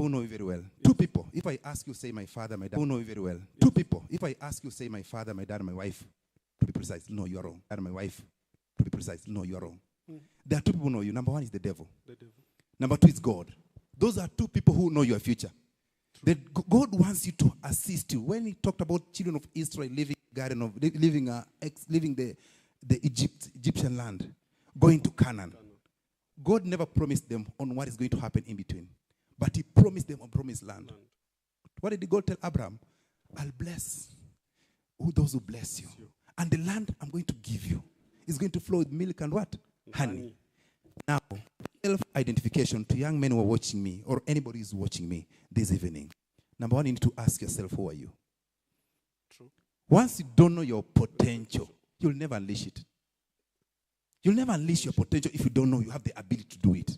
people who know you very well. Two people. If I ask you, say my father, my dad, who know you very well. Two people. If I ask you, say my father, my dad, my wife, to be precise, no, you are wrong. Dad, my wife, to be precise, no, you are wrong. There are two people who know you. Number one is the devil. Number two is God. Those are two people who know your future. God wants you to assist you. When he talked about children of Israel leaving the Egyptian land, going to Canaan, God never promised them on what is going to happen in between. But he promised them a promised land. What did God tell Abraham? I'll bless those who bless you. And the land I'm going to give you is going to flow with milk and what? Honey. Now, self-identification to young men who are watching me, or anybody who's watching me this evening. Number one, you need to ask yourself, who are you? True. Once you don't know your potential, you'll never unleash it. You'll never unleash your potential if you don't know you have the ability to do it.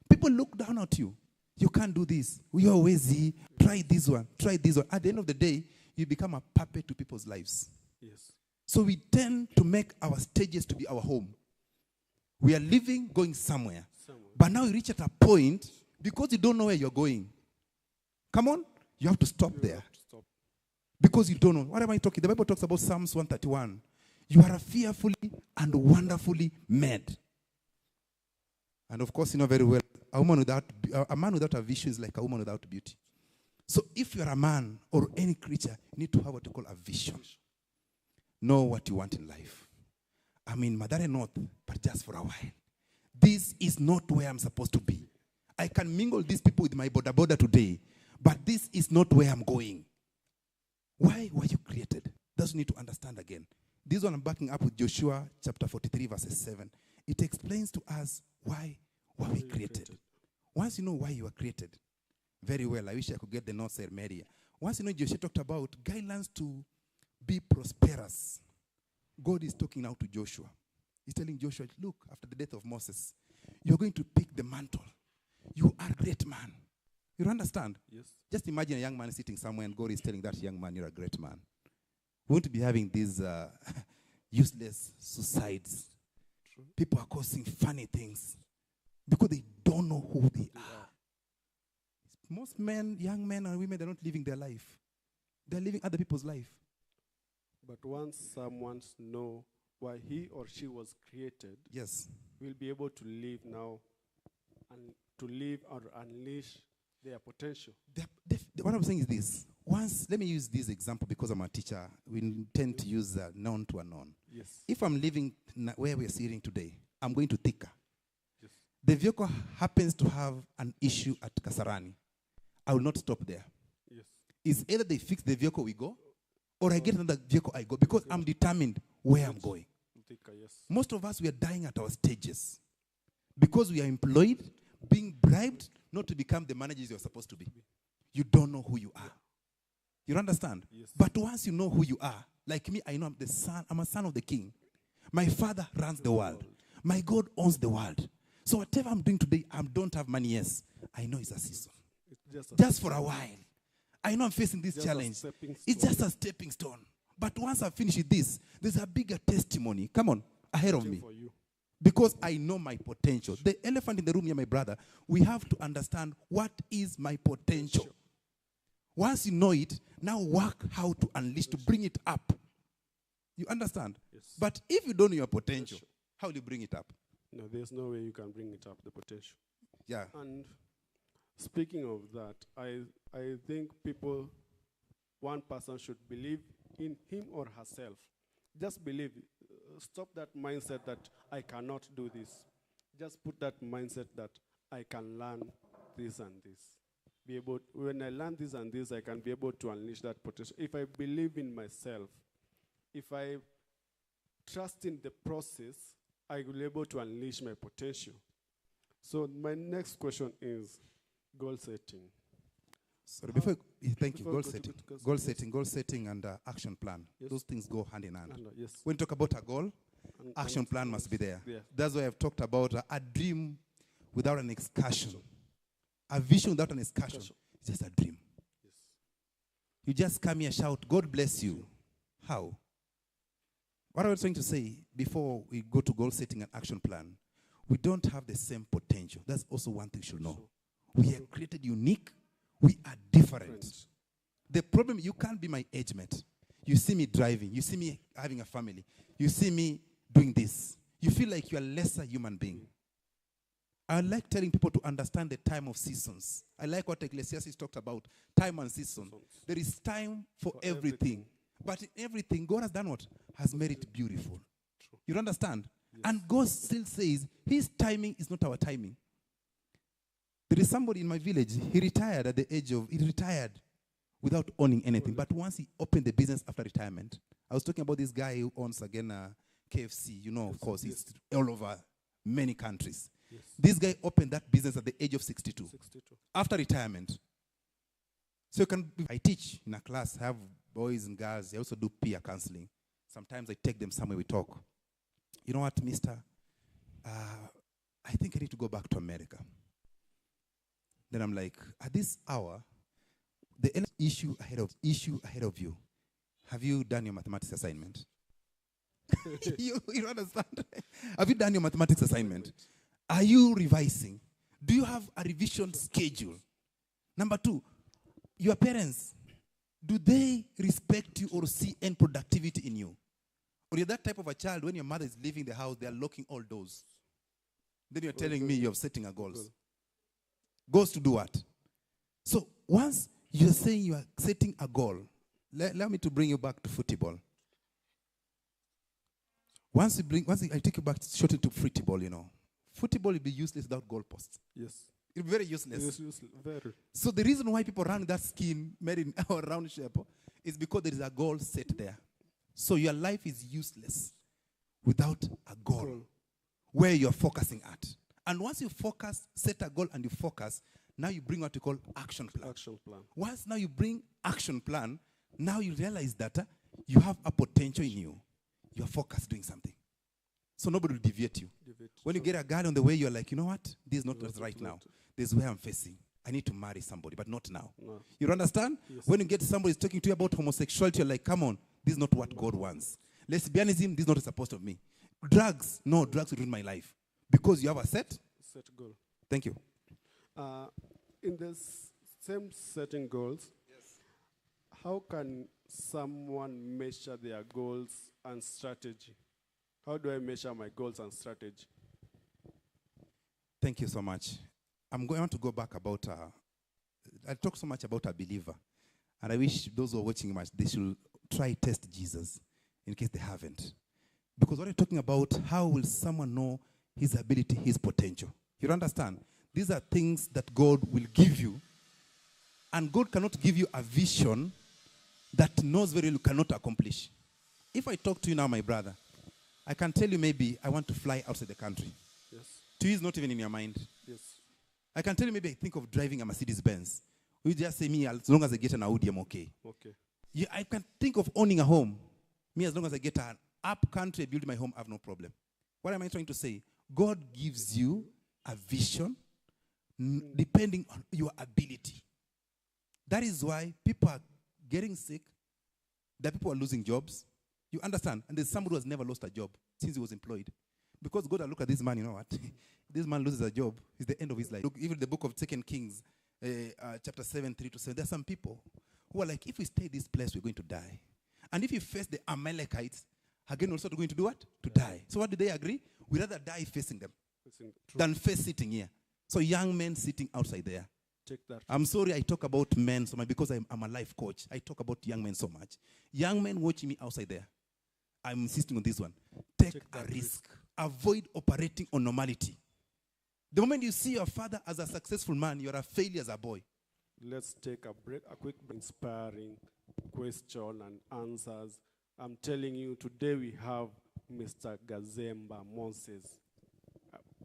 People look down at you. You can't do this. We always see, try this one, try this one. At the end of the day, you become a puppet to people's lives. Yes. So we tend to make our stages to be our home. We are living, going somewhere. But now you reach at a point, because you don't know where you're going. Come on, you have to stop there. Because you don't know. What am I talking? The Bible talks about Psalms 131. You are fearfully and wonderfully made. And of course, you know very well, a man without a vision is like a woman without beauty. So if you're a man or any creature, you need to have what you call a vision. Know what you want in life. I'm in Madare North, but just for a while. This is not where I'm supposed to be. I can mingle these people with my border today, but this is not where I'm going. Why were you created? That's what you need to understand again. This one I'm backing up with Joshua chapter 43 verses 7. It explains to us why were we created. Once you know why you were created, very well, I wish I could get the North Side media. Once you know Joshua talked about guidelines to be prosperous, God is talking now to Joshua. He's telling Joshua, look, after the death of Moses, you're going to pick the mantle. You are a great man. You understand? Yes. Just imagine a young man sitting somewhere and God is telling that young man, you're a great man. We won't be having these useless suicides. True. People are causing funny things because they don't know who they are. Most men, young men and women, they're not living their life. They're living other people's life. But once someone knows why he or she was created, yes, will be able to live now and to live or unleash their potential. What I'm saying is this. Once, let me use this example because I'm a teacher. We tend to use known to unknown. Yes. If I'm living where we're sitting today, I'm going to Thika. Yes. The vehicle happens to have an issue at Kasarani. I will not stop there. Yes. It's either they fix the vehicle, we go, or I get another vehicle, I go, because I'm determined where I'm going. Thika, yes. Most of us, we are dying at our stages because we are employed, being bribed not to become the managers you're supposed to be. You don't know who you are. You understand? Yes. But once you know who you are, like me, I know I'm a son of the king. My father runs the world. My God owns the world. So whatever I'm doing today, I don't have money, yes. I know it's a season. Just for a while. I know I'm facing this challenge. It's just a stepping stone. But once I finish with this, there's a bigger testimony. Come on, ahead of me. Because I know my potential. The elephant in the room here, my brother, we have to understand what is my potential. Once you know it, now work how to unleash, to bring it up. You understand? Yes. But if you don't know your potential, how do you bring it up? No, there's no way you can bring it up, the potential. Yeah. And speaking of that, I think one person should believe in him or herself. Just believe. Stop that mindset that I cannot do this. Just put that mindset that I can learn this and this. When I learn this and this, I can be able to unleash that potential. If I believe in myself, if I trust in the process, I will be able to unleash my potential. So my next question is goal setting. Sorry, thank you. Goal setting and action plan. Yes. Those things go hand in hand. Yes. When you talk about a goal, action plan must be there. Yeah. That's why I've talked about a dream without an excursion. A vision without an excursion. It's just a dream. Yes. You just come here, shout, God bless you. How? What I was trying to say before we go to goal setting and action plan, we don't have the same potential. That's also one thing you should know. We are created unique. We are different. The problem, you can't be my age mate. You see me driving. You see me having a family. You see me doing this. You feel like you're a lesser human being. I like telling people to understand the time of seasons. I like what Ecclesiastes talked about, time and season. There is time for everything. But in everything, God has done what? Has made it beautiful. True. You understand? Yes. And God still says, his timing is not our timing. There is somebody in my village, he retired without owning anything. But once he opened the business after retirement, I was talking about this guy who owns again KFC, of course, he's all over many countries. Yes. This guy opened that business at the age of 62. After retirement. So I teach in a class, I have boys and girls, I also do peer counseling. Sometimes I take them somewhere, we talk. You know what, mister? I think I need to go back to America. Then I'm like, at this hour, the issue ahead of you. Have you done your mathematics assignment? you understand? Have you done your mathematics assignment? Are you revising? Do you have a revision schedule? Number 2, your parents, do they respect you or see any productivity in you? Or you're that type of a child, when your mother is leaving the house, they are locking all doors. Then you're telling me you're setting a goals. Goals to do what? So once you're saying you are setting a goal, allow me to bring you back to football. Once I take you back shortly to football, football will be useless without goalposts. Yes. It'll be very useless. Yes, useless. Very. So the reason why people run that skin made in our round shape is because there is a goal set there. So your life is useless without a goal where you're focusing at. And once you focus, set a goal and you focus, now you bring what you call action plan. Action plan. Once now you bring action plan, now you realize that you have a potential in you. You're focused doing something. So nobody will deviate you. When you get a guy on the way, you're like, you know what? This is not right now. This is where I'm facing. I need to marry somebody, but not now. No. You understand? Yes. When you get somebody who's talking to you about homosexuality, you're like, come on, this is not what God wants. Lesbianism, this is not supposed of me. Drugs, no, drugs will ruin my life. Because you have a set goal. Thank you. In this same setting goals, yes, how can someone measure their goals and strategy? How do I measure my goals and strategy? Thank you so much. I'm going to go back about, I talk so much about a believer. And I wish those who are watching much, they should try test Jesus in case they haven't. Because what I'm talking about, how will someone know his ability, his potential? You understand? These are things that God will give you. And God cannot give you a vision that knows very well you cannot accomplish. If I talk to you now, my brother, I can tell you maybe I want to fly outside the country. Yes. To you is not even in your mind. Yes. I can tell you maybe I think of driving a Mercedes-Benz. You just say me, as long as I get an Audi, I'm okay. Okay. Yeah, I can think of owning a home. Me, as long as I get an up country, build my home, I have no problem. What am I trying to say? God gives you a vision depending on your ability. That is why people are getting sick. That people are losing jobs. You understand? And there's somebody who has never lost a job since he was employed. Because God, look at this man, you know what? This man loses a job, it's the end of his life. Look, even the book of 2 Kings, chapter 7, 3-7, there are some people who are like, if we stay this place, we're going to die. And if you face the Amalekites, again, also going to do what? To die. So what did they agree? We'd rather die facing them than face sitting here. So young men sitting outside there. Take that. I'm sorry I talk about men so much because I'm a life coach. I talk about young men so much. Young men watching me outside there. I'm insisting on this one. Take a risk. Avoid operating on normality. The moment you see your father as a successful man, you're a failure as a boy. Let's take a break, a quick inspiring question and answers. I'm telling you, today we have Mr. Gazemba Moses.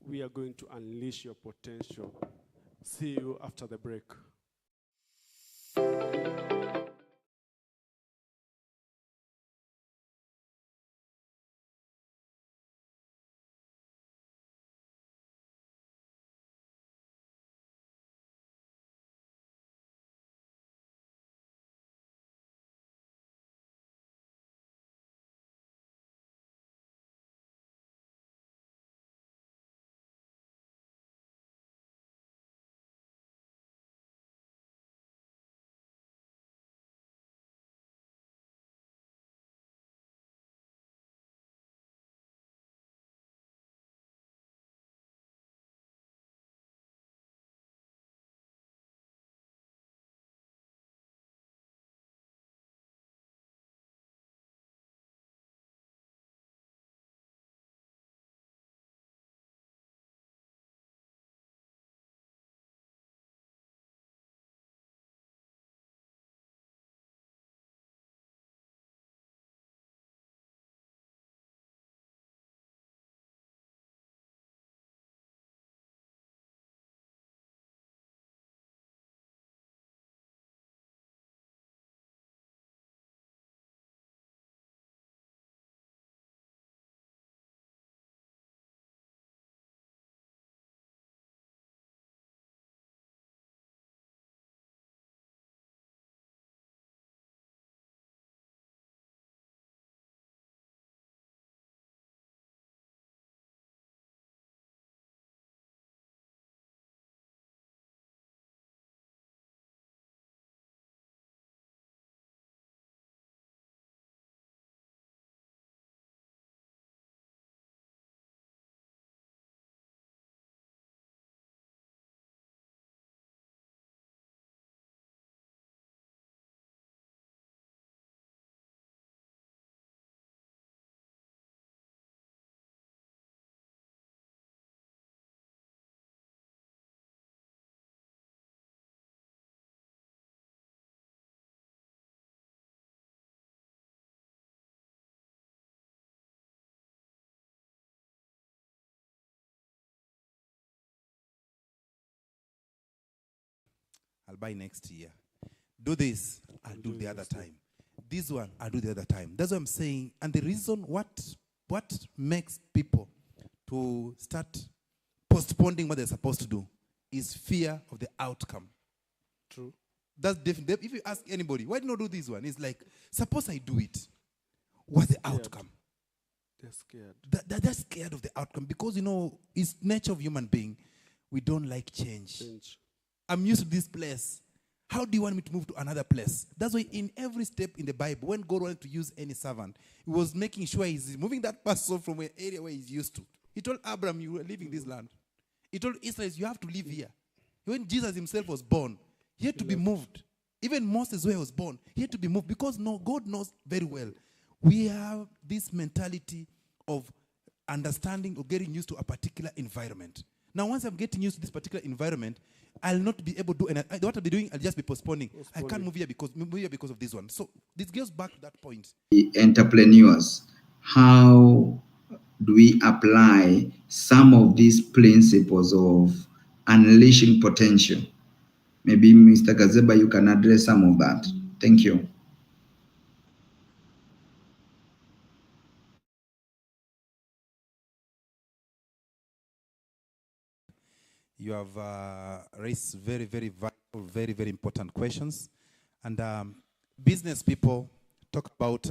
We are going to unleash your potential. See you after the break. buy next year. Do this, I'll do the other time. This one, I'll do the other time. That's what I'm saying. And the reason what makes people to start postponing what they're supposed to do is fear of the outcome. True. That's definitely. If you ask anybody, why do you not do this one? It's like, suppose I do it. What's the outcome? They're scared. They're scared of the outcome because, it's nature of human being. We don't like change. I'm used to this place. How do you want me to move to another place? That's why in every step in the Bible, when God wanted to use any servant, he was making sure he's moving that person from an area where he's used to. He told Abraham, you are leaving this land. He told Israel, you have to live here. When Jesus himself was born, he had to be moved. Even Moses, where he was born, he had to be moved because God knows very well. We have this mentality of understanding or getting used to a particular environment. Now, once I'm getting used to this particular environment, I'll not be able to do anything. What I'll be doing, I'll just be postponing. I can't move here because of this one. So this goes back to that point. Entrepreneurs, how do we apply some of these principles of unleashing potential? Maybe Mr. Gazeba, you can address some of that. Thank you. You have raised very, very vital, very, very important questions. And business people talk about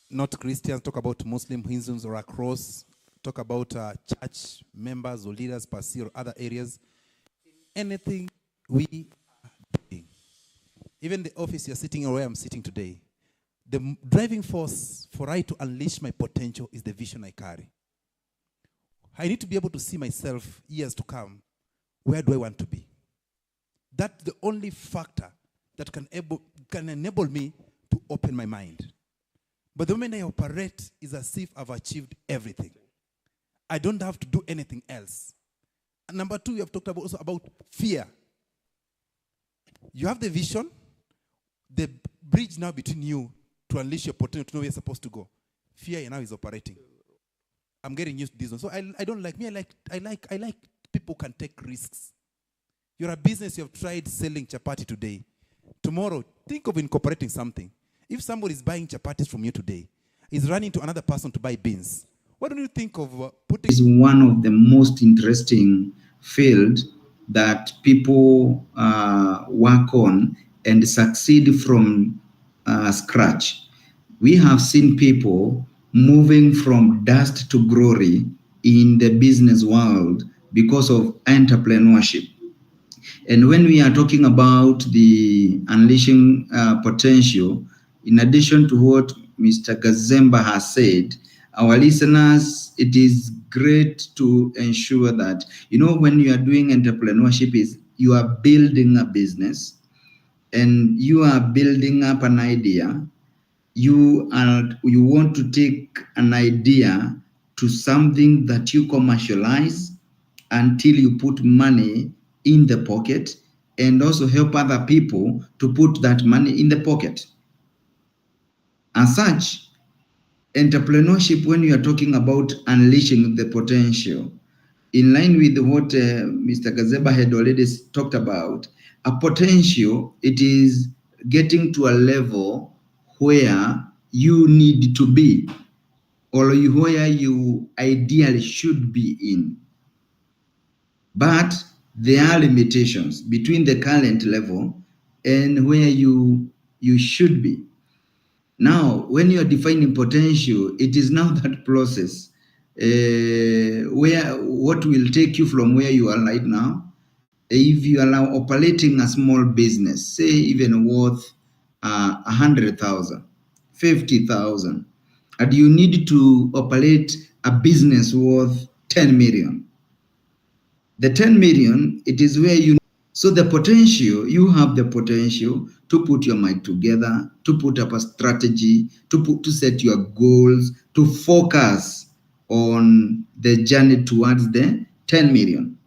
not Christians, talk about Muslim, Hindus, or across, talk about church members or leaders, per se, or other areas. Anything we are doing, even the office you're sitting or where I'm sitting today, the driving force for I to unleash my potential is the vision I carry. I need to be able to see myself years to come. Where do I want to be? That's the only factor that can enable me to open my mind. But the moment I operate is as if I've achieved everything. I don't have to do anything else. And number two, you have talked also about fear. You have the vision, the bridge now between you to unleash your potential to know where you're supposed to go. Fear now is operating. I'm getting used to this one. So I don't like me. I like people who can take risks. You're a business, you have tried selling chapati today. Tomorrow, think of incorporating something. If somebody is buying chapatis from you today, is running to another person to buy beans, what do you think of putting? Is one of the most interesting field that people work on and succeed from scratch. We have seen people moving from dust to glory in the business world because of entrepreneurship. And when we are talking about the unleashing potential, in addition to what Mr. Gazemba has said, our listeners, it is great to ensure that, when you are doing entrepreneurship, is you are building a business and you are building up an idea. You want to take an idea to something that you commercialize until you put money in the pocket and also help other people to put that money in the pocket. As such, entrepreneurship, when you are talking about unleashing the potential, in line with what Mr. Gazeba had already talked about, a potential, it is getting to a level where you need to be or where you ideally should be in. But there are limitations between the current level and where you should be. Now, when you are defining potential, it is now that process where what will take you from where you are right now. If you are operating a small business, say even worth 100,000, 50,000, and you need to operate a business worth 10 million. The 10 million, it is where you. So the potential, you have the potential to put your mind together, to put up a strategy, to set your goals, to focus on the journey towards the 10 million.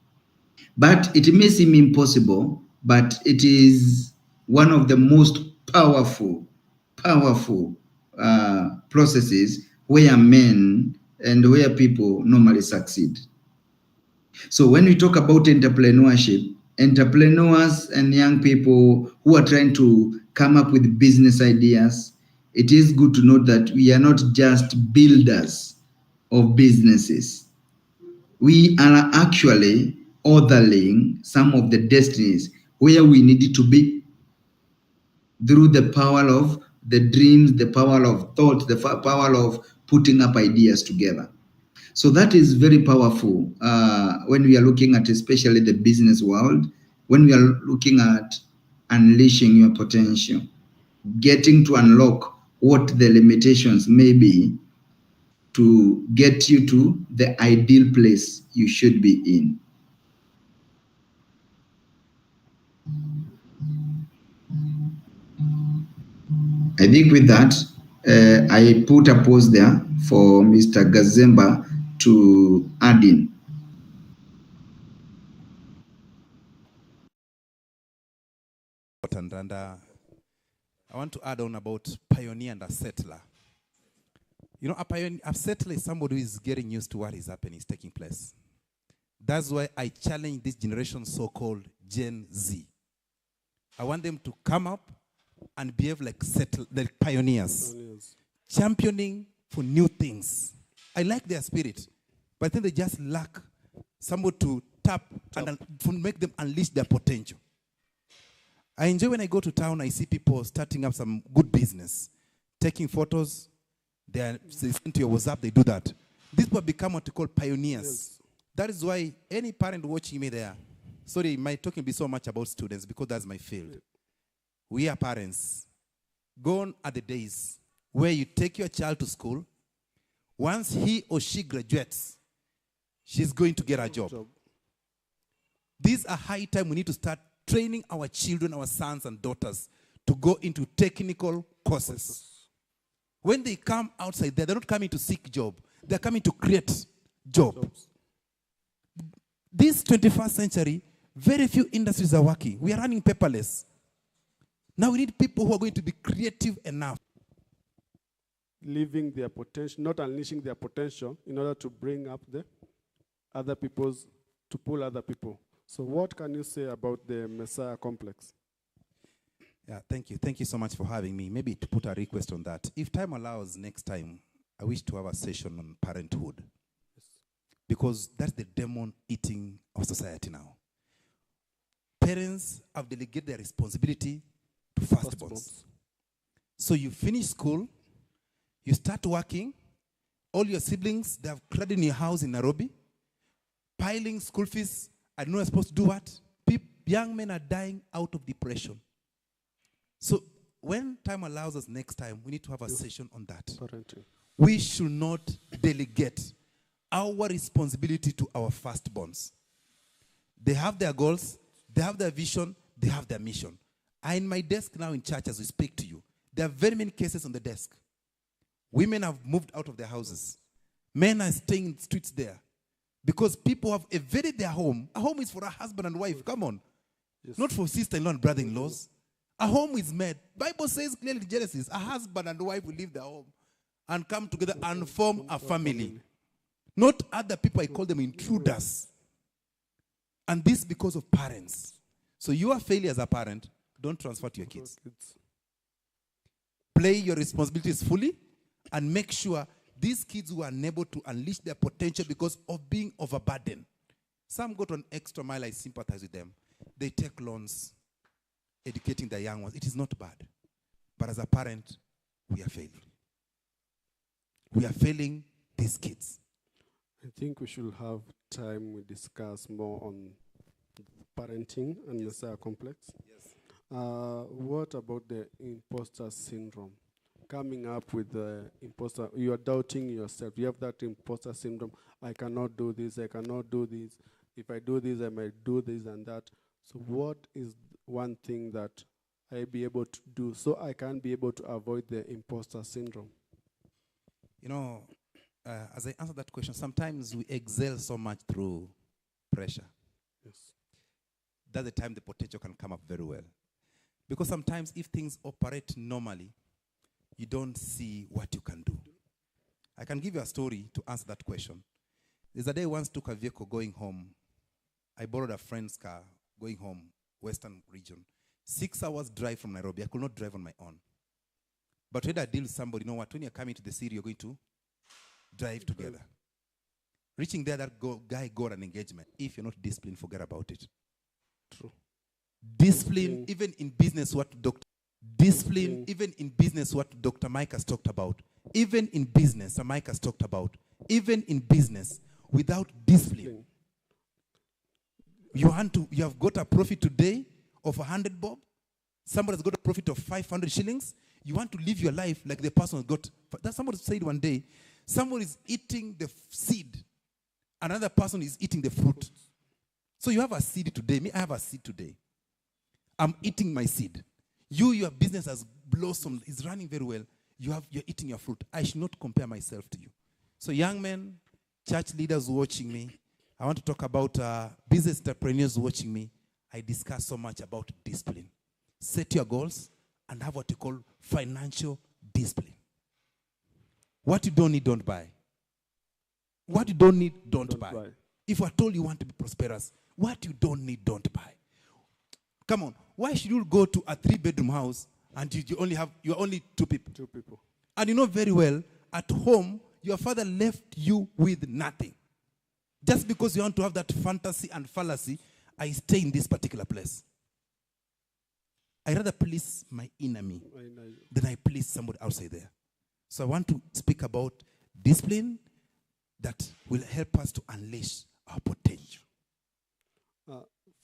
But it may seem impossible, but it is one of the most powerful processes where men and where people normally succeed. So when we talk about entrepreneurship, entrepreneurs and young people who are trying to come up with business ideas, it is good to note that we are not just builders of businesses. We are actually authoring some of the destinies where we need to be through the power of the dreams, the power of thought, the power of putting up ideas together. So that is very powerful when we are looking at especially the business world, when we are looking at unleashing your potential, getting to unlock what the limitations may be to get you to the ideal place you should be in. I think with that, I put a pause there for Mr. Gazemba to add in. And I want to add on about pioneer and a settler. You know, a settler is somebody who is getting used to what is happening, is taking place. That's why I challenge this generation so-called Gen Z. I want them to come up and behave like like pioneers, championing for new things. I like their spirit, but I think they just lack somebody to tap. And to make them unleash their potential. I enjoy when I go to town, I see people starting up some good business, taking photos, they send to your WhatsApp, they do that. These people become what we call pioneers. Yes. That is why any parent watching me there, sorry, my talking be so much about students because that's my field. We are parents. Gone are the days where you take your child to school. Once he or she graduates, she's going to get a job. These are high time we need to start training our children, our sons and daughters to go into technical courses. When they come outside there, they're not coming to seek job. They're coming to create jobs. This 21st century, very few industries are working. We are running paperless. Now we need people who are going to be creative enough. Living their potential, not unleashing their potential in order to bring up the other people's, to pull other people. So what can you say about the Messiah complex? Yeah, thank you. Thank you so much for having me. Maybe to put a request on that. If time allows, next time, I wish to have a session on parenthood. Yes. Because that's the demon eating of society now. Parents have delegated their responsibility to firstborns. So you finish school, you start working, all your siblings, they have credit in your house in Nairobi, piling school fees. I don't know you're supposed to do what. Young men are dying out of depression. So when time allows us next time, we need to have a session on that. Parenting. We should not delegate our responsibility to our firstborns. They have their goals, they have their vision, they have their mission. In my desk now in church as we speak to you, there are very many cases on the desk. Women have moved out of their houses. Men are staying in the streets there. Because people have evaded their home. A home is for a husband and wife. Come on. Yes. Not for sister-in-law and brother-in-laws. A home is made. Bible says clearly in Genesis, a husband and wife will leave their home and come together and form a family. Not other people, I call them intruders. And this because of parents. So your failure as a parent, don't transfer to your kids. Play your responsibilities fully and make sure these kids who are unable to unleash their potential because of being overburdened. Some go to an extra mile, I sympathize with them. They take loans, educating their young ones. It is not bad. But as a parent, we are failing. We are failing these kids. I think we should have time we discuss more on parenting and Messiah complex. Yes. What about the imposter syndrome? Coming up with the imposter, you are doubting yourself. You have that imposter syndrome. I cannot do this, I cannot do this. If I do this, I might do this and that. So what is one thing that I be able to do so I can be able to avoid the imposter syndrome? You know, as I answer that question, sometimes we excel so much through pressure. Yes. That's the time the potential can come up very well. Because sometimes if things operate normally, you don't see what you can do. I can give you a story to answer that question. There's a day I once took a vehicle going home. I borrowed a friend's car going home, Western region. 6 hours drive from Nairobi. I could not drive on my own. But when I deal with somebody, you know what? When you're coming to the city, you're going to drive together. Reaching there, that guy got an engagement. If you're not disciplined, forget about it. True. Discipline, even in business, even in business, what Dr. Mike has talked about. Even in business, Mike has talked about. Even in business, without discipline, you have got a profit today of 100 bob. Somebody has got a profit of 500 shillings. You want to live your life like the person got. That somebody said one day, someone is eating the seed, another person is eating the fruit. So you have a seed today. Me, I have a seed today. I'm eating my seed. Your business has blossomed, is running very well. You're eating your fruit. I should not compare myself to you. So young men, church leaders watching me, I want to talk about business entrepreneurs watching me. I discuss so much about discipline. Set your goals and have what you call financial discipline. What you don't need, don't buy. What you don't need, don't buy. If we're told you want to be prosperous, what you don't need, don't buy. Come on. Why should you go to a 3-bedroom house and you're only 2 people? 2 people. And you know very well, at home, your father left you with nothing. Just because you want to have that fantasy and fallacy, I stay in this particular place. I rather please my inner me than I please somebody outside there. So I want to speak about discipline that will help us to unleash our potential.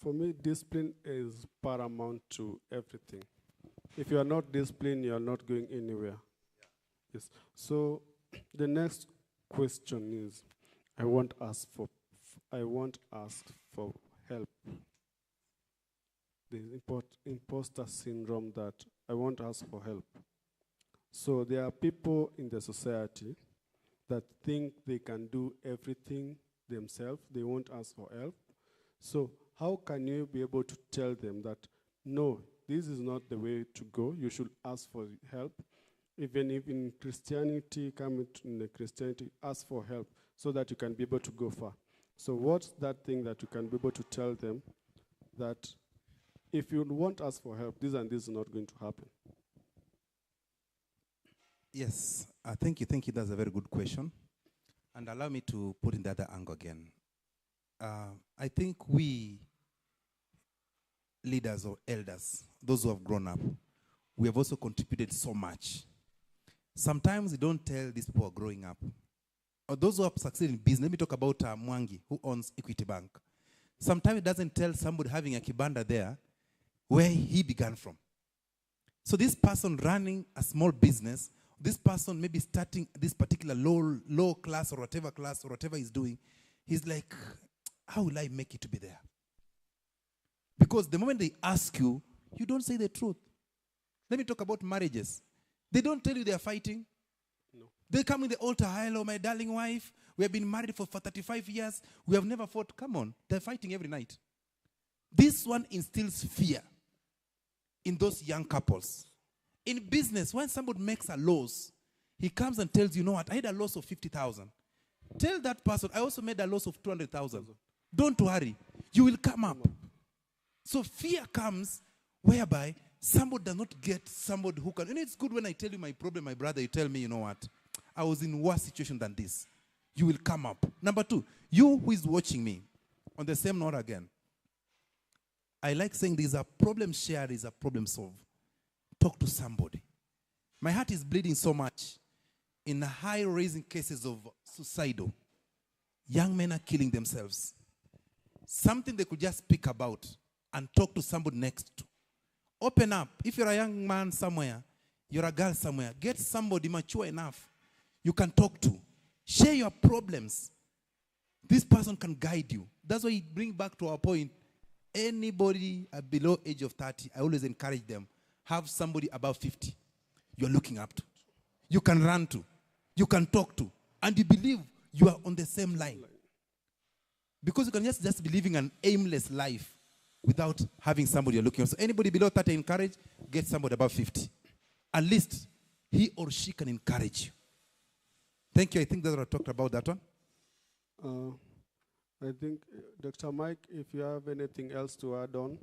For me, discipline is paramount to everything. If you are not disciplined, you are not going anywhere. Yes. So the next question is, I want us for help. The imposter syndrome that I want to ask for help. So there are people in the society that think they can do everything themselves. They won't ask for help. So how can you be able to tell them that, no, this is not the way to go. You should ask for help. Even if in Christianity, ask for help so that you can be able to go far. So what's that thing that you can be able to tell them that if you won't ask for help, this and this is not going to happen? Yes, thank you. That's a very good question. And allow me to put in the other angle again. I think we leaders or elders, those who have grown up, we have also contributed so much. Sometimes we don't tell these people who are growing up. Or those who have succeeded in business. Let me talk about Mwangi, who owns Equity Bank. Sometimes it doesn't tell somebody having a kibanda there where he began from. So this person running a small business, this person maybe starting this particular low class or whatever he's doing, he's like, how will I make it to be there? Because the moment they ask you, you don't say the truth. Let me talk about marriages. They don't tell you they are fighting. No. They come in the altar, hello, my darling wife. We have been married for 35 years. We have never fought. Come on. They're fighting every night. This one instills fear in those young couples. In business, when somebody makes a loss, he comes and tells you know what, I had a loss of 50,000. Tell that person, I also made a loss of 200,000. Don't worry. You will come up. So fear comes whereby somebody does not get somebody who can. And it's good when I tell you my problem, my brother, you tell me, you know what, I was in worse situation than this. You will come up. Number 2, you who is watching me, on the same note again, I like saying there's a problem shared is a problem solved. Talk to somebody. My heart is bleeding so much. In the high raising cases of suicidal, young men are killing themselves. Something they could just speak about and talk to somebody next to. Open up. If you're a young man somewhere, you're a girl somewhere, get somebody mature enough you can talk to. Share your problems. This person can guide you. That's why we bring back to our point. Anybody below age of 30, I always encourage them, have somebody above 50 you're looking up to. You can run to. You can talk to. And you believe you are on the same line. Because you can just be living an aimless life without having somebody you're looking at. So anybody below 30, encourage, get somebody above 50. At least he or she can encourage you. Thank you. I think that's what I talked about that one. I think, Dr. Mike, if you have anything else to add on.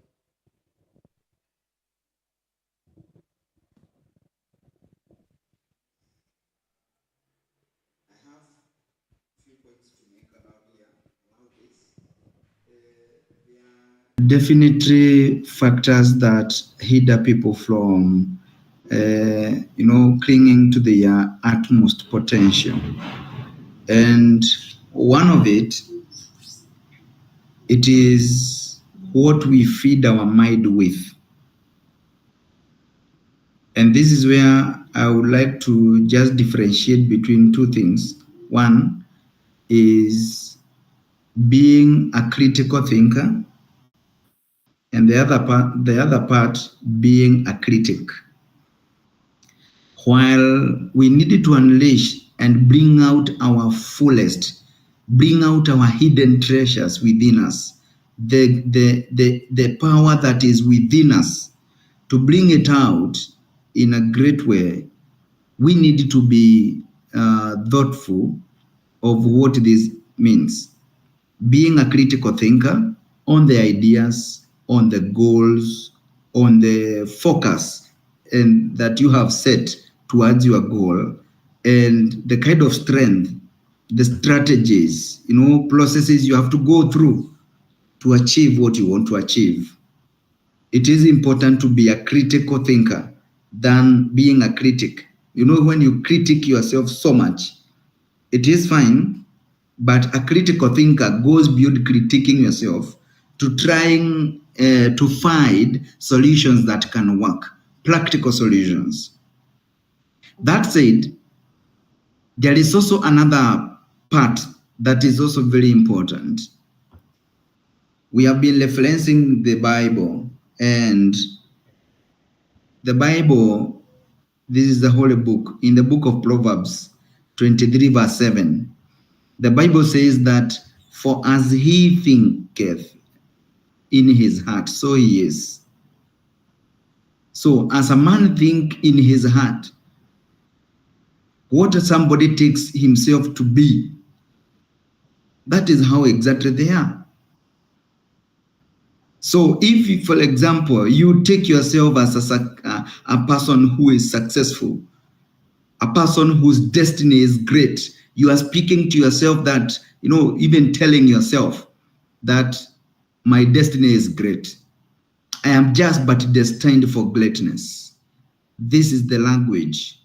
Definitely factors that hinder people from clinging to their utmost potential. And one of it is what we feed our mind with. And this is where I would like to just differentiate between two things. One is being a critical thinker, and the other part being a critic. While we needed to unleash and bring out our fullest, bring out our hidden treasures within us, the power that is within us, to bring it out in a great way, we need to be thoughtful of what this means. Being a critical thinker on the ideas, on the goals, on the focus and that you have set towards your goal, and the kind of strength, the strategies, processes you have to go through to achieve what you want to achieve. It is important to be a critical thinker than being a critic. When you critique yourself so much, it is fine, but a critical thinker goes beyond critiquing yourself to trying to find solutions that can work, practical solutions. That said, there is also another part that is also very important. We have been referencing the Bible, and the Bible, this is the holy book. In the book of Proverbs 23 verse 7, the Bible says that, for as he thinketh in his heart, so he is. So as a man think in his heart, what somebody takes himself to be, that is how exactly they are. So if, for example, you take yourself as a person who is successful, a person whose destiny is great, you are speaking to yourself that, even telling yourself that my destiny is great. I am just but destined for greatness. This is the language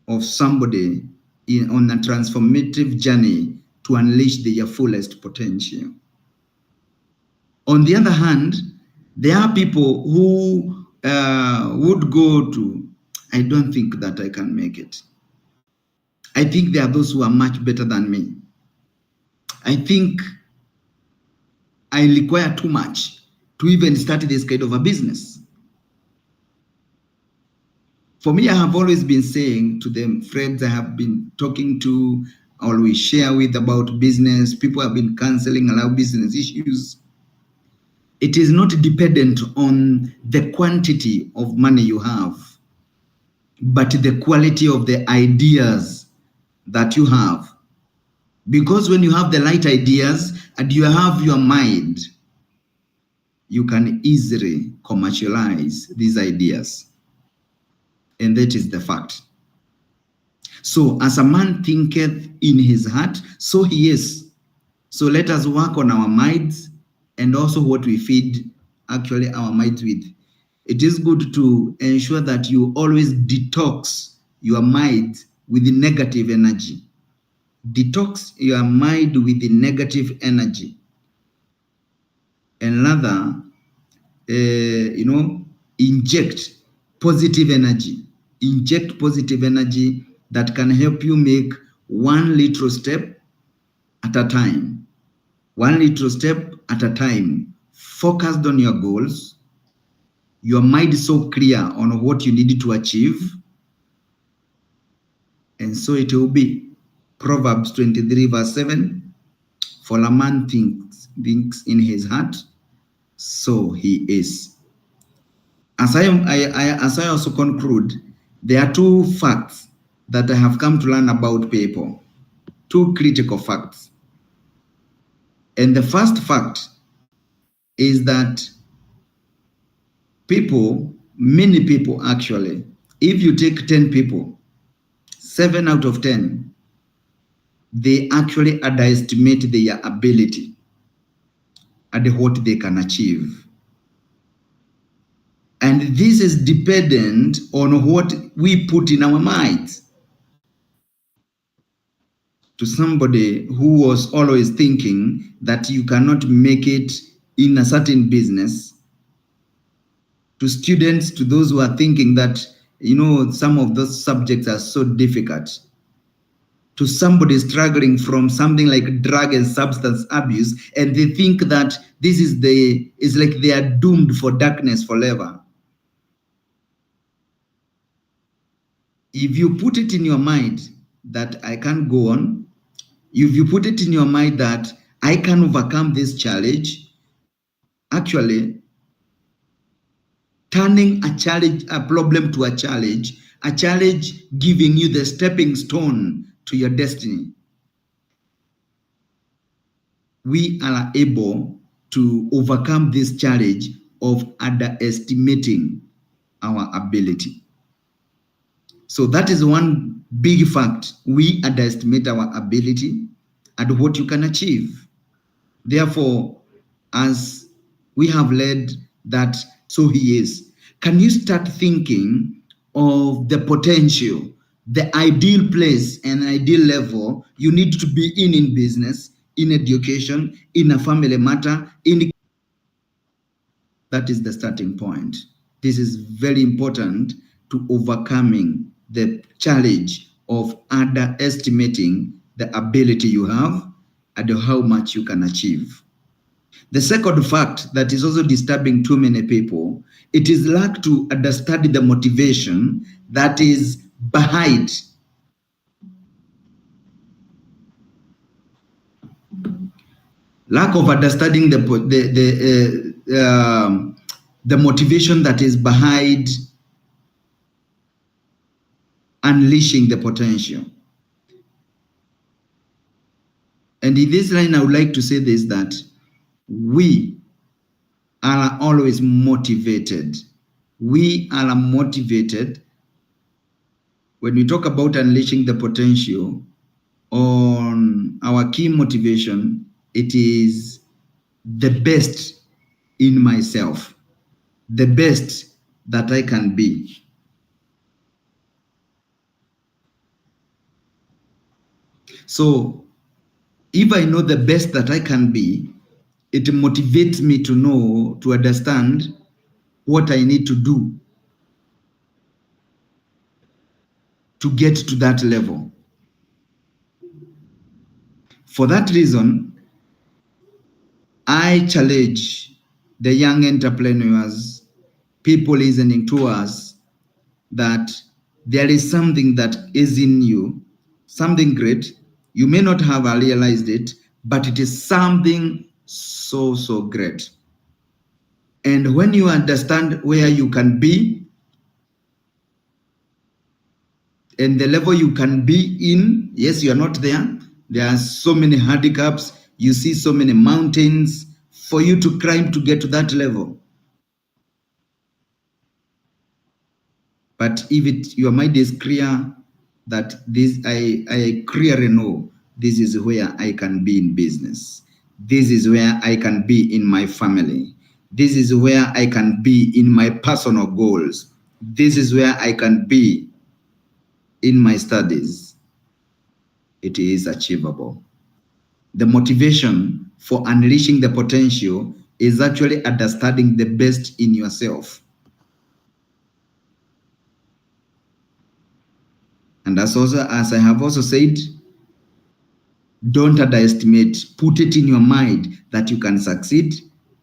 of somebody on a transformative journey to unleash their fullest potential. On the other hand, there are people who would go to, I don't think that I can make it. I think there are those who are much better than me. I think I require too much to even start this kind of a business. For me, I have always been saying to them, friends I have been talking to, always share with about business, people have been counseling around business issues. It is not dependent on the quantity of money you have, but the quality of the ideas that you have. Because when you have the right ideas and you have your mind, you can easily commercialize these ideas. And that is the fact. So as a man thinketh in his heart, so he is. So let us work on our minds and also what we feed actually our minds with. It is good to ensure that you always detox your mind with the negative energy. Detox your mind with the negative energy. And rather, inject positive energy. Inject positive energy that can help you make one little step at a time. One little step at a time. Focused on your goals. Your mind is so clear on what you need to achieve. And so it will be. Proverbs 23 verse 7. For a man thinks in his heart, so he is. As I also conclude, there are two facts that I have come to learn about people. Two critical facts. And the first fact is that people, many people actually, if you take 10 people, 7 out of 10, they actually underestimate their ability and what they can achieve. And this is dependent on what we put in our minds. To somebody who was always thinking that you cannot make it in a certain business, to students, to those who are thinking that, some of those subjects are so difficult, to somebody struggling from something like drug and substance abuse, and they think that this is like they are doomed for darkness forever. If you put it in your mind that I can't go on, if you put it in your mind that I can overcome this challenge, actually turning a problem to a challenge giving you the stepping stone to your destiny, we are able to overcome this challenge of underestimating our ability. So that is one big fact. We underestimate our ability and what you can achieve. Therefore, as we have led that, so he is, can you start thinking of the potential, the ideal place and ideal level you need to be in business, in education, in a family matter, that is the starting point. This is very important to overcoming the challenge of underestimating the ability you have and how much you can achieve. The second fact that is also disturbing too many people, it is lack to understand the motivation that is behind. Lack of understanding the motivation that is behind unleashing the potential. And in this line, I would like to say this, that we are always motivated. We are motivated. When we talk about unleashing the potential, on our key motivation, it is the best in myself, the best that I can be. So if I know the best that I can be, it motivates me to know, to understand what I need to do to get to that level. For that reason, I challenge the young entrepreneurs, people listening to us, that there is something that is in you, something great. You may not have realized it, but it is something so, so great. And when you understand where you can be and the level you can be in, yes, you are not there. There are so many handicaps. You see so many mountains for you to climb to get to that level. But if your mind is clear that this, I clearly know this is where I can be in business. This is where I can be in my family. This is where I can be in my personal goals. This is where I can be in my studies. It is achievable. The motivation for unleashing the potential is actually understanding the best in yourself. And as I have also said, don't underestimate. Put it in your mind that you can succeed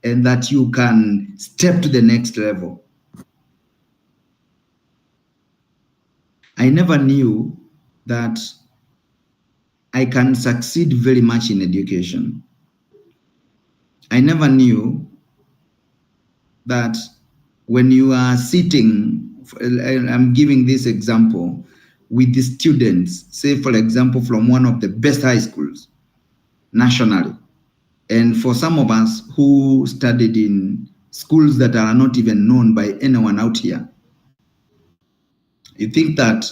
and that you can step to the next level. I never knew that I can succeed very much in education. I never knew that when you are sitting, I'm giving this example, with the students, say for example, from one of the best high schools nationally, And for some of us who studied in schools that are not even known by anyone out here, you think that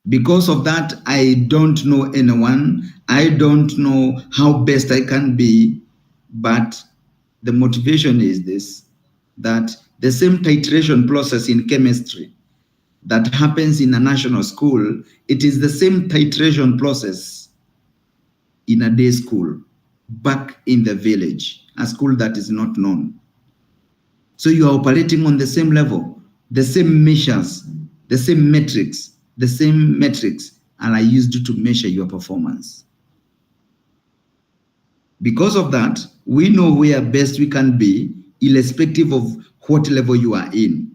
because of that, I don't know anyone, I don't know how best I can be, but the motivation is this, that the same titration process in chemistry that happens in a national school, it is the same titration process in a day school back in the village, a school that is not known. So you are operating on the same level, the same measures, the same metrics are used to measure your performance. Because of that, we know where best we can be, irrespective of what level you are in.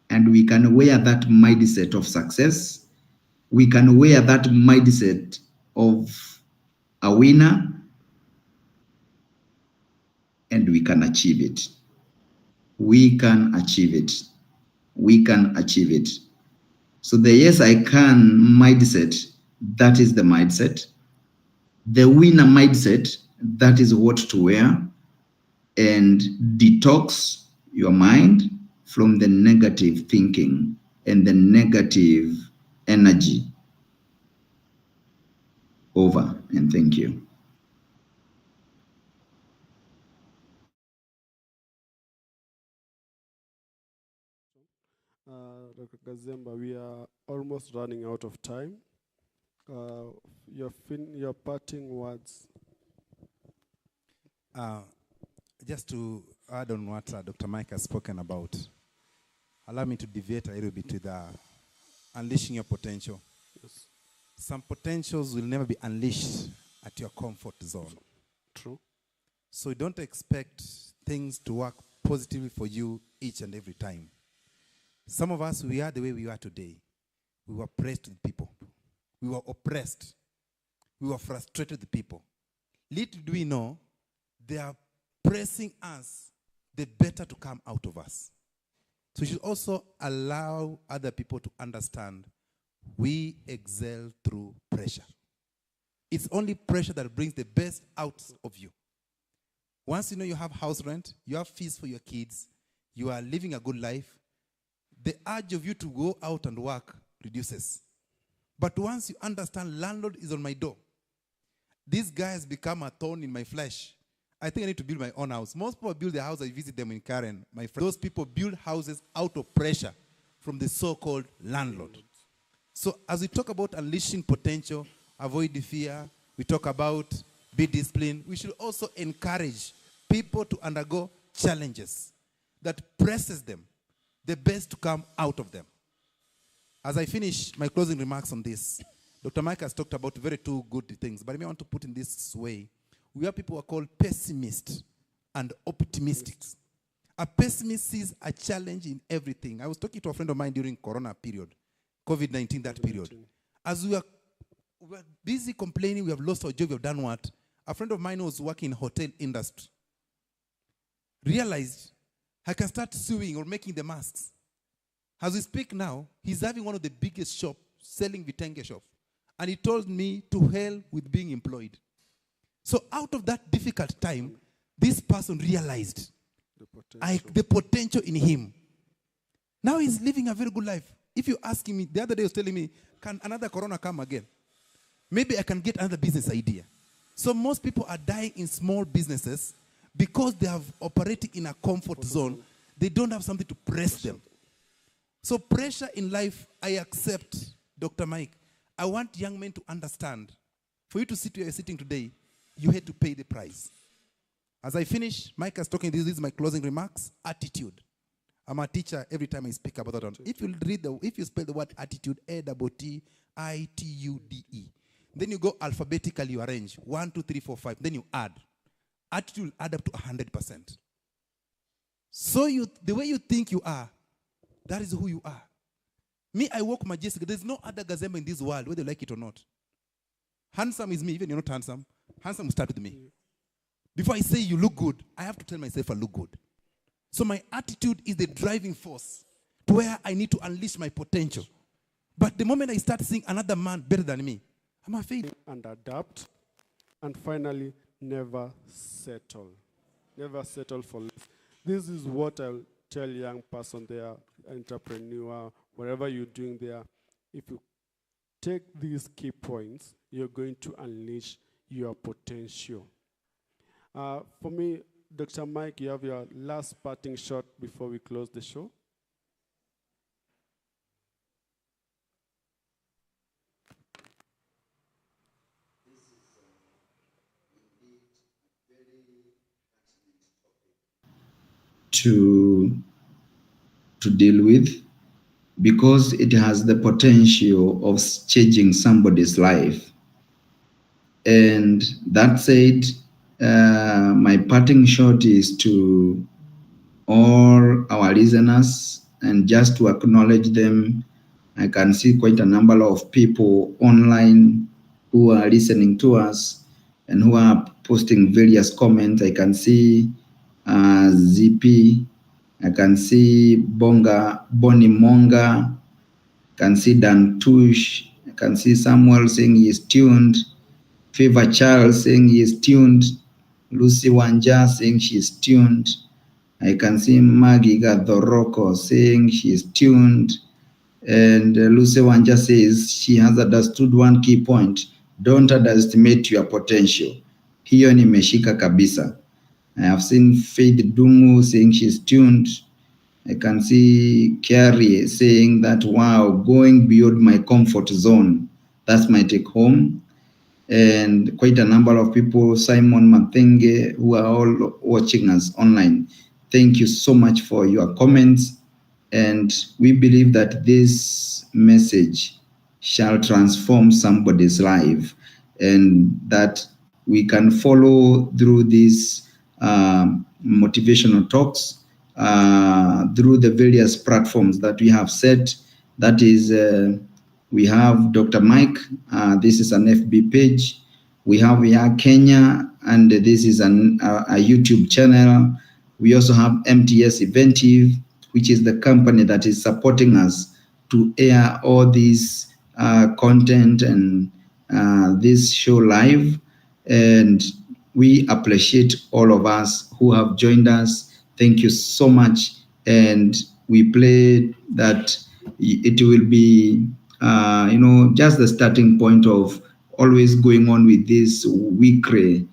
And we can wear that mindset of success. We can wear that mindset of a winner, and we can achieve it. We can achieve it. We can achieve it. So the yes, I can mindset, that is the mindset. The winner mindset, that is what to wear. And detox your mind from the negative thinking and the negative energy. Over, and thank you. Dr. Gazemba, we are almost running out of time. Your parting words. Just to add on what Dr. Mike has spoken about, allow me to deviate a little bit to the unleashing your potential. Yes. Some potentials will never be unleashed at your comfort zone. True. So don't expect things to work positively for you each and every time. Some of us, we are the way we are today. We were pressed with people. We were oppressed. We were frustrated with people. Little do we know, they are pressing us, the better to come out of us. So we should also allow other people to understand we excel through pressure. It's only pressure that brings the best out of you. Once you know you have house rent, you have fees for your kids, you are living a good life, the urge of you to go out and work reduces. But once you understand landlord is on my door, this guy has become a thorn in my flesh, I think I need to build my own house. Most people build their house, I visit them in Karen. My friend, those people build houses out of pressure from the so-called landlord. So as we talk about unleashing potential, avoid the fear, we talk about be disciplined, we should also encourage people to undergo challenges that presses them, the best to come out of them. As I finish my closing remarks on this, Dr. Mike has talked about very two good things, but I may want to put in this way. We have people who are called pessimists and optimists. A pessimist sees a challenge in everything. I was talking to a friend of mine during Corona period, COVID-19 that period. As we were busy complaining, we have lost our job, we have done what? A friend of mine who was working in hotel industry realized I can start sewing or making the masks. As we speak now, he's having one of the biggest shops, selling vitenge shop. And he told me to hell with being employed. So out of that difficult time, this person realized the potential in him. Now he's living a very good life. If you ask me, the other day he was telling me, can another corona come again? Maybe I can get another business idea. So most people are dying in small businesses because they have operated in a comfort zone. They don't have something to press them. So pressure in life, I accept, Dr. Mike. I want young men to understand. For you to sit where you're sitting today, you had to pay the price. As I finish, Mike is talking, this is my closing remarks, attitude. I'm a teacher every time I speak about that one. If you spell the word attitude, A-T-T-I-T-U-D-E, then you go alphabetically, you arrange 1, 2, 3, 4, 5, then you add. Attitude will add up to 100%. So the way you think you are, that is who you are. Me, I walk majestic. There's no other Gazemba in this world, whether you like it or not. Handsome is me, even you're not handsome. Handsome will start with me. Before I say you look good, I have to tell myself I look good. So my attitude is the driving force to where I need to unleash my potential. But the moment I start seeing another man better than me, I'm a failure. And adapt. And finally, never settle. Never settle for less. This is what I'll tell young person there, entrepreneur, whatever you're doing there. If you take these key points, you're going to unleash your potential. For me, Dr. Mike, you have your last parting shot before we close the show. To deal with, because it has the potential of changing somebody's life. And that said, my parting shot is to all our listeners, and just to acknowledge them. I can see quite a number of people online who are listening to us and who are posting various comments. I can see ZP, I can see Bonnie Monga, I can see Dan Tush, I can see Samuel saying he is tuned, Favor Charles saying he is tuned, Lucy Wanja saying she is tuned, I can see Maggie Gadoroko saying she is tuned, and Lucy Wanja says she has understood one key point: don't underestimate your potential. Hiyo nimeshika kabisa. I have seen Faith Dungu saying she's tuned. I can see Carrie saying that, wow, going beyond my comfort zone. That's my take home. And quite a number of people, Simon Mathenge, who are all watching us online. Thank you so much for your comments. And we believe that this message shall transform somebody's life, and that we can follow through these motivational talks through the various platforms that we have set. That is, we have Dr. Mike. This is an FB page. We have Kenya, and this is a YouTube channel. We also have MTS Eventive, which is the company that is supporting us to air all these content and this show live. And we appreciate all of us who have joined us. Thank you so much. And we pray that it will be, just the starting point of always going on with this weekly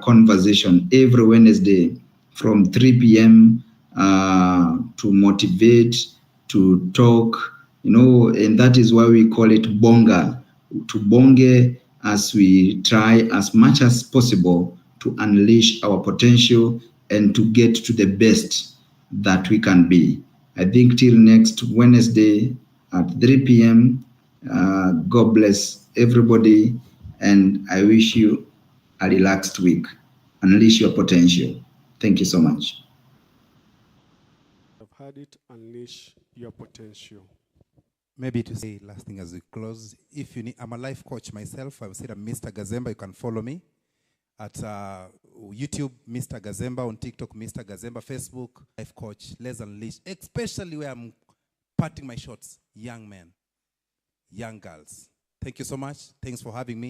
conversation every Wednesday from 3 p.m. To motivate, to talk, and that is why we call it Bonga, to bonge, as we try as much as possible to unleash our potential and to get to the best that we can be. I think till next Wednesday at 3 p.m., God bless everybody, and I wish you a relaxed week. Unleash your potential. Thank you so much. I've had it, unleash your potential. Maybe to say last thing as we close, if you need, I'm a life coach myself. I would say I'm Mr. Gazemba. You can follow me at YouTube, Mr. Gazemba, on TikTok, Mr. Gazemba, Facebook, life coach. Let's unleash, especially where I'm parting my shots, young men, young girls. Thank you so much. Thanks for having me.